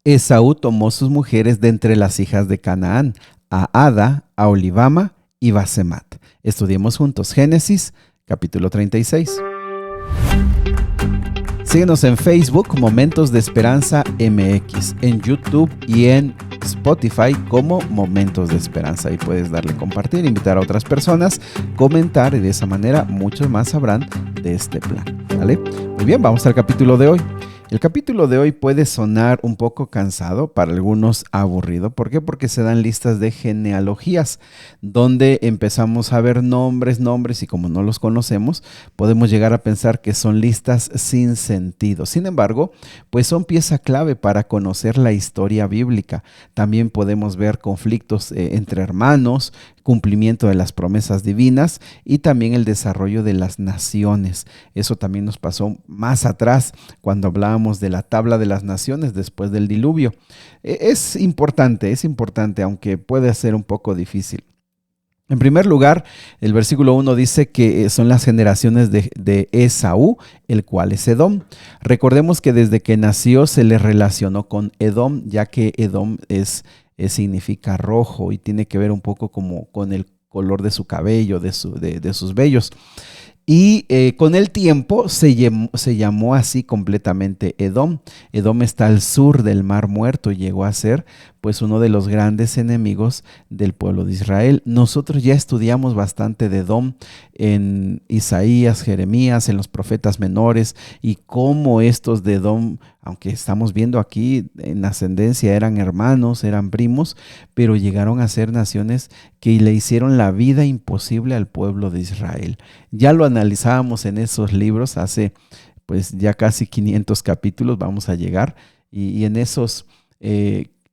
Esaú tomó sus mujeres de entre las hijas de Canaán, a Ada, a Olivama y Basemat. Estudiemos juntos Génesis, capítulo 36. Síguenos en Facebook, Momentos de Esperanza MX, en YouTube y en Spotify como Momentos de Esperanza. Ahí puedes darle compartir, invitar a otras personas, comentar y de esa manera muchos más sabrán de este plan. ¿Vale? Muy bien, vamos al capítulo de hoy. El capítulo de hoy puede sonar un poco cansado, para algunos aburrido. ¿Por qué? Porque se dan listas de genealogías, donde empezamos a ver nombres y como no los conocemos, podemos llegar a pensar que son listas sin sentido. Sin embargo, pues son pieza clave para conocer la historia bíblica. También podemos ver conflictos entre hermanos, cumplimiento de las promesas divinas y también el desarrollo de las naciones. Eso también nos pasó más atrás cuando hablábamos de la tabla de las naciones después del diluvio. Es importante, aunque puede ser un poco difícil. En primer lugar, el versículo 1 dice que son las generaciones de Esaú, el cual es Edom. Recordemos que desde que nació se le relacionó con Edom, ya que Edom significa rojo y tiene que ver un poco como con el color de su cabello, de sus vellos. Y con el tiempo se llamó así completamente Edom. Edom está al sur del Mar Muerto y llegó a ser pues uno de los grandes enemigos del pueblo de Israel. Nosotros ya estudiamos bastante de Edom en Isaías, Jeremías, en los profetas menores y cómo estos de Edom, aunque estamos viendo aquí en ascendencia, eran hermanos, eran primos, pero llegaron a ser naciones que le hicieron la vida imposible al pueblo de Israel. Ya lo analizábamos en esos libros hace pues ya casi 500 capítulos, vamos a llegar, y en esos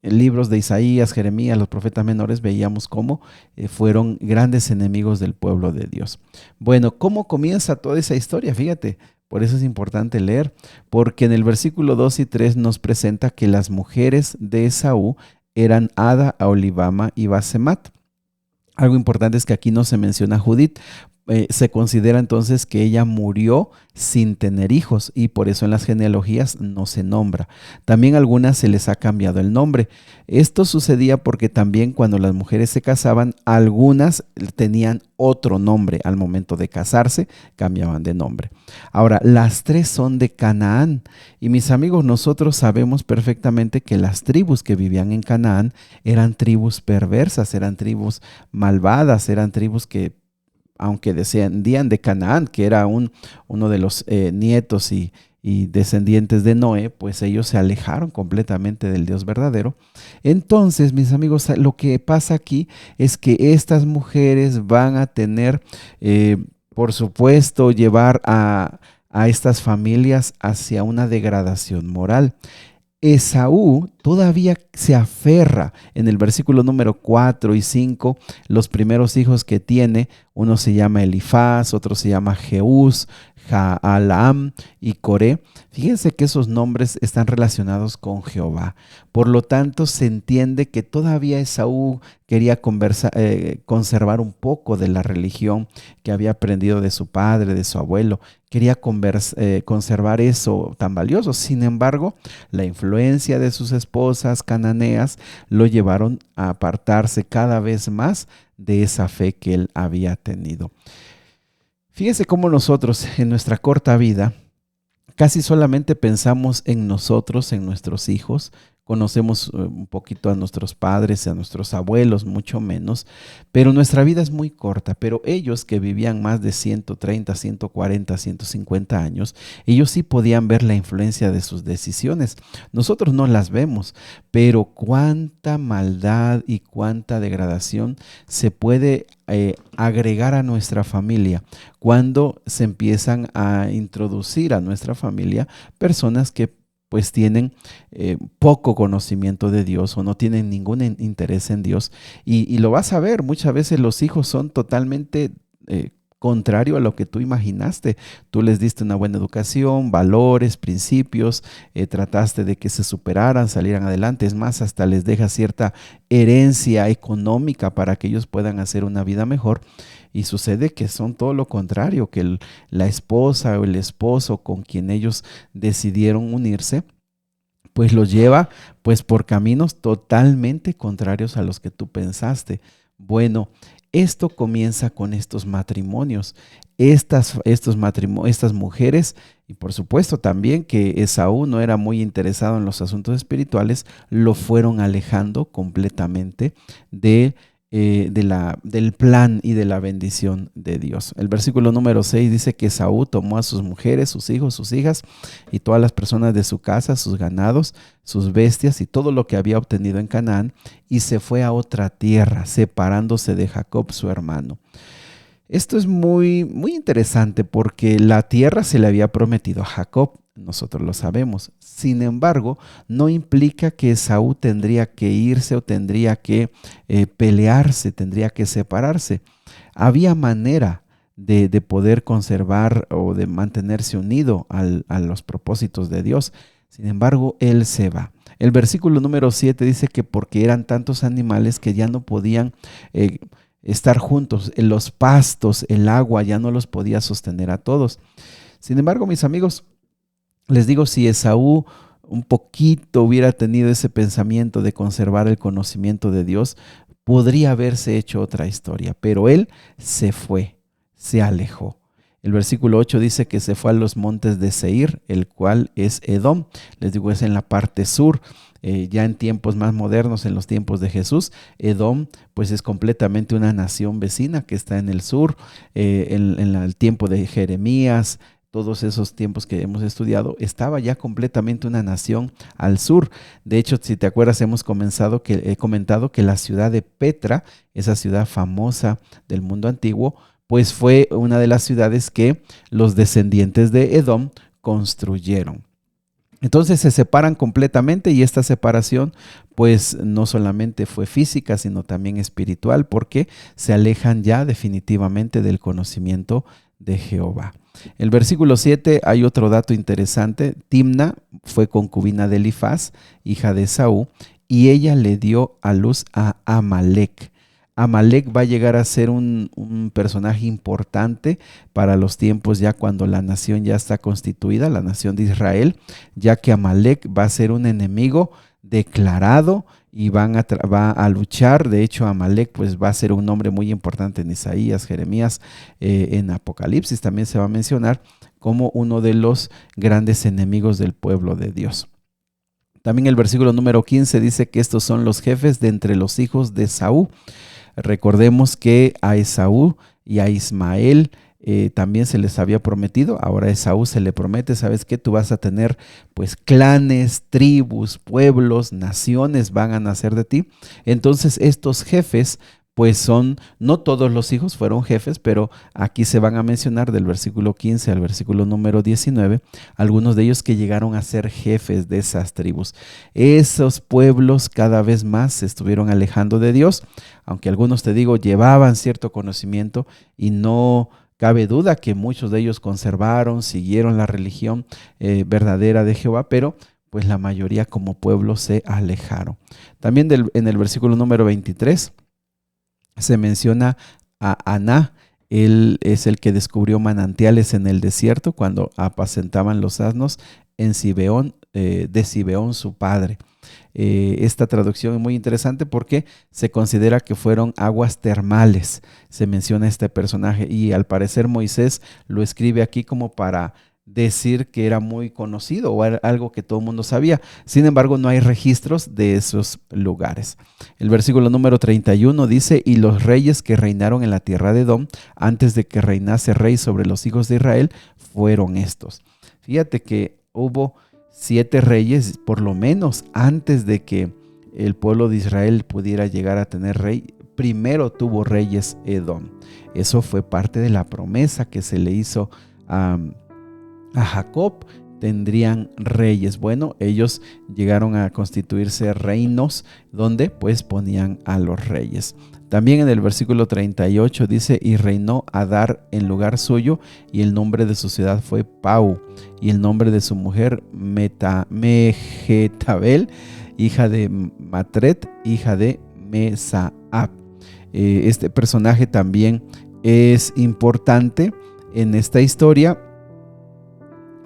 libros de Isaías, Jeremías, los profetas menores, veíamos cómo fueron grandes enemigos del pueblo de Dios. Bueno, ¿cómo comienza toda esa historia? Fíjate, por eso es importante leer, porque en el versículo 2 y 3 nos presenta que las mujeres de Esaú eran Ada, Aholibama y Basemat. Algo importante es que aquí no se menciona a Judith. Se considera entonces que ella murió sin tener hijos y por eso en las genealogías no se nombra. También a algunas se les ha cambiado el nombre. Esto sucedía porque también cuando las mujeres se casaban, algunas tenían otro nombre. Al momento de casarse, cambiaban de nombre. Ahora, las tres son de Canaán. Y mis amigos, nosotros sabemos perfectamente que las tribus que vivían en Canaán eran tribus perversas, eran tribus malvadas, eran tribus que, aunque descendían de Canaán, que era uno de los nietos y descendientes de Noé, pues ellos se alejaron completamente del Dios verdadero. Entonces, mis amigos, lo que pasa aquí es que estas mujeres van a tener, por supuesto, llevar a estas familias hacia una degradación moral. Esaú todavía se aferra en el versículo número 4 y 5, los primeros hijos que tiene, uno se llama Elifaz, otro se llama Jeús, Jaalam y Coré. Fíjense que esos nombres están relacionados con Jehová. Por lo tanto, se entiende que todavía Esaú quería conservar un poco de la religión que había aprendido de su padre, de su abuelo. Quería conservar eso tan valioso. Sin embargo, la influencia de sus esposas cananeas lo llevaron a apartarse cada vez más de esa fe que él había tenido. Fíjese cómo nosotros en nuestra corta vida casi solamente pensamos en nosotros, en nuestros hijos. Conocemos un poquito a nuestros padres, a nuestros abuelos, mucho menos, pero nuestra vida es muy corta. Pero ellos que vivían más de 130, 140, 150 años, ellos sí podían ver la influencia de sus decisiones. Nosotros no las vemos, pero cuánta maldad y cuánta degradación se puede agregar a nuestra familia cuando se empiezan a introducir a nuestra familia personas que pues tienen poco conocimiento de Dios o no tienen ningún interés en Dios. Y lo vas a ver, muchas veces los hijos son totalmente contrario a lo que tú imaginaste. Tú les diste una buena educación, valores, principios, trataste de que se superaran, salieran adelante. Es más, hasta les dejas cierta herencia económica para que ellos puedan hacer una vida mejor. Y sucede que son todo lo contrario, que la esposa o el esposo con quien ellos decidieron unirse, pues los lleva pues por caminos totalmente contrarios a los que tú pensaste. Bueno, esto comienza con estos matrimonios. Estas mujeres, y por supuesto también que Esaú no era muy interesado en los asuntos espirituales, lo fueron alejando completamente del plan y de la bendición de Dios. El versículo número 6 dice que Esaú tomó a sus mujeres, sus hijos, sus hijas y todas las personas de su casa, sus ganados, sus bestias y todo lo que había obtenido en Canaán, y se fue a otra tierra, separándose de Jacob su hermano. Esto es muy, muy interesante porque la tierra se le había prometido a Jacob, nosotros lo sabemos. Sin embargo, no implica que Esaú tendría que irse o tendría que pelearse, tendría que separarse. Había manera de poder conservar o de mantenerse unido a los propósitos de Dios. Sin embargo, él se va. El versículo número 7 dice que porque eran tantos animales que ya no podían estar juntos, en los pastos, el agua ya no los podía sostener a todos. Sin embargo, mis amigos, les digo, si Esaú un poquito hubiera tenido ese pensamiento de conservar el conocimiento de Dios, podría haberse hecho otra historia, pero él se fue, se alejó. El versículo 8 dice que se fue a los montes de Seir, el cual es Edom. Les digo, es en la parte sur. Ya en tiempos más modernos, en los tiempos de Jesús, Edom pues es completamente una nación vecina que está en el sur. En el tiempo de Jeremías, todos esos tiempos que hemos estudiado, estaba ya completamente una nación al sur. De hecho, si te acuerdas, he comentado que la ciudad de Petra, esa ciudad famosa del mundo antiguo, pues fue una de las ciudades que los descendientes de Edom construyeron. Entonces se separan completamente, y esta separación pues no solamente fue física, sino también espiritual, porque se alejan ya definitivamente del conocimiento de Jehová. El versículo 7 hay otro dato interesante. Timna fue concubina de Elifaz, hija de Esaú, y ella le dio a luz a Amalec. Amalec va a llegar a ser un personaje importante para los tiempos ya cuando la nación ya está constituida, la nación de Israel, ya que Amalec va a ser un enemigo declarado y va a luchar. De hecho, Amalec pues va a ser un nombre muy importante en Isaías, Jeremías, en Apocalipsis también se va a mencionar como uno de los grandes enemigos del pueblo de Dios. También el versículo número 15 dice que estos son los jefes de entre los hijos de Esaú. Recordemos que a Esaú y a Ismael también se les había prometido. Ahora a Esaú se le promete, ¿sabes qué? Tú vas a tener pues clanes, tribus, pueblos, naciones van a nacer de ti. Entonces estos jefes pues no todos los hijos fueron jefes, pero aquí se van a mencionar del versículo 15 al versículo número 19, algunos de ellos que llegaron a ser jefes de esas tribus. Esos pueblos cada vez más se estuvieron alejando de Dios, aunque algunos, te digo, llevaban cierto conocimiento, y no cabe duda que muchos de ellos conservaron, siguieron la religión verdadera de Jehová, pero pues la mayoría como pueblo se alejaron. También en el versículo número 23, se menciona a Aná. Él es el que descubrió manantiales en el desierto cuando apacentaban los asnos en Sibeón, de Sibeón su padre. Esta traducción es muy interesante porque se considera que fueron aguas termales. Se menciona este personaje, y al parecer Moisés lo escribe aquí como para decir que era muy conocido o era algo que todo el mundo sabía. Sin embargo, no hay registros de esos lugares. El versículo número 31 dice: y los reyes que reinaron en la tierra de Edom, antes de que reinase rey sobre los hijos de Israel, fueron estos. Fíjate que hubo 7 reyes, por lo menos, antes de que el pueblo de Israel pudiera llegar a tener rey. Primero tuvo reyes Edom. Eso fue parte de la promesa que se le hizo a Jacob. Tendrían reyes. Bueno, ellos llegaron a constituirse reinos donde pues ponían a los reyes. También en el versículo 38 dice: y reinó Adar en lugar suyo, y el nombre de su ciudad fue Pau, y el nombre de su mujer Mehetabel, hija de Matred, hija de Mesaab. Este personaje también es importante en esta historia,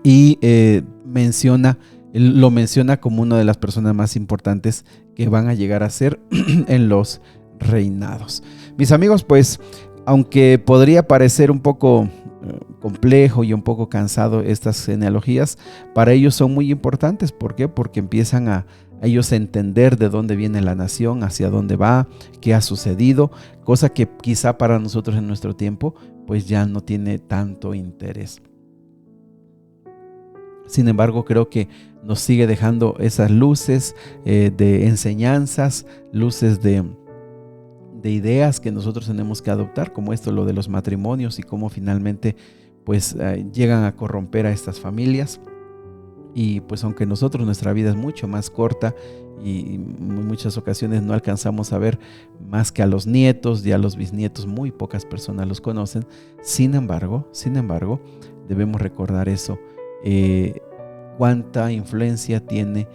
y menciona Él lo menciona como una de las personas más importantes que van a llegar a ser en los reinados. Mis amigos, pues, aunque podría parecer un poco complejo y un poco cansado estas genealogías, para ellos son muy importantes. ¿Por qué? Porque empiezan a ellos a entender de dónde viene la nación, hacia dónde va, qué ha sucedido, cosa que quizá para nosotros en nuestro tiempo pues ya no tiene tanto interés. Sin embargo, creo que nos sigue dejando esas luces de enseñanzas, luces de ideas que nosotros tenemos que adoptar, como esto, lo de los matrimonios y cómo finalmente pues llegan a corromper a estas familias. Y pues aunque nuestra vida es mucho más corta y en muchas ocasiones no alcanzamos a ver más que a los nietos y a los bisnietos, muy pocas personas los conocen. Sin embargo, debemos recordar eso, cuánta influencia tiene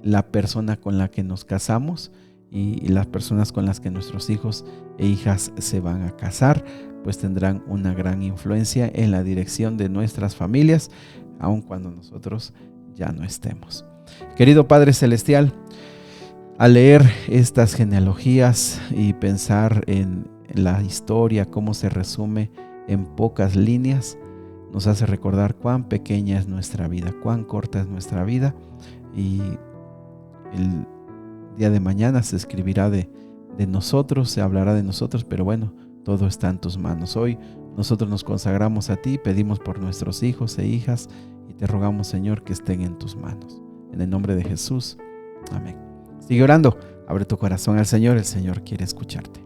la persona con la que nos casamos y las personas con las que nuestros hijos e hijas se van a casar, pues tendrán una gran influencia en la dirección de nuestras familias, aun cuando nosotros ya no estemos. Querido Padre Celestial, al leer estas genealogías y pensar en la historia, cómo se resume en pocas líneas, nos hace recordar cuán pequeña es nuestra vida, cuán corta es nuestra vida, y el día de mañana se escribirá de nosotros, se hablará de nosotros, pero bueno, todo está en tus manos. Hoy nosotros nos consagramos a ti, pedimos por nuestros hijos e hijas y te rogamos, Señor, que estén en tus manos. En el nombre de Jesús. Amén. Sigue orando, abre tu corazón al Señor, el Señor quiere escucharte.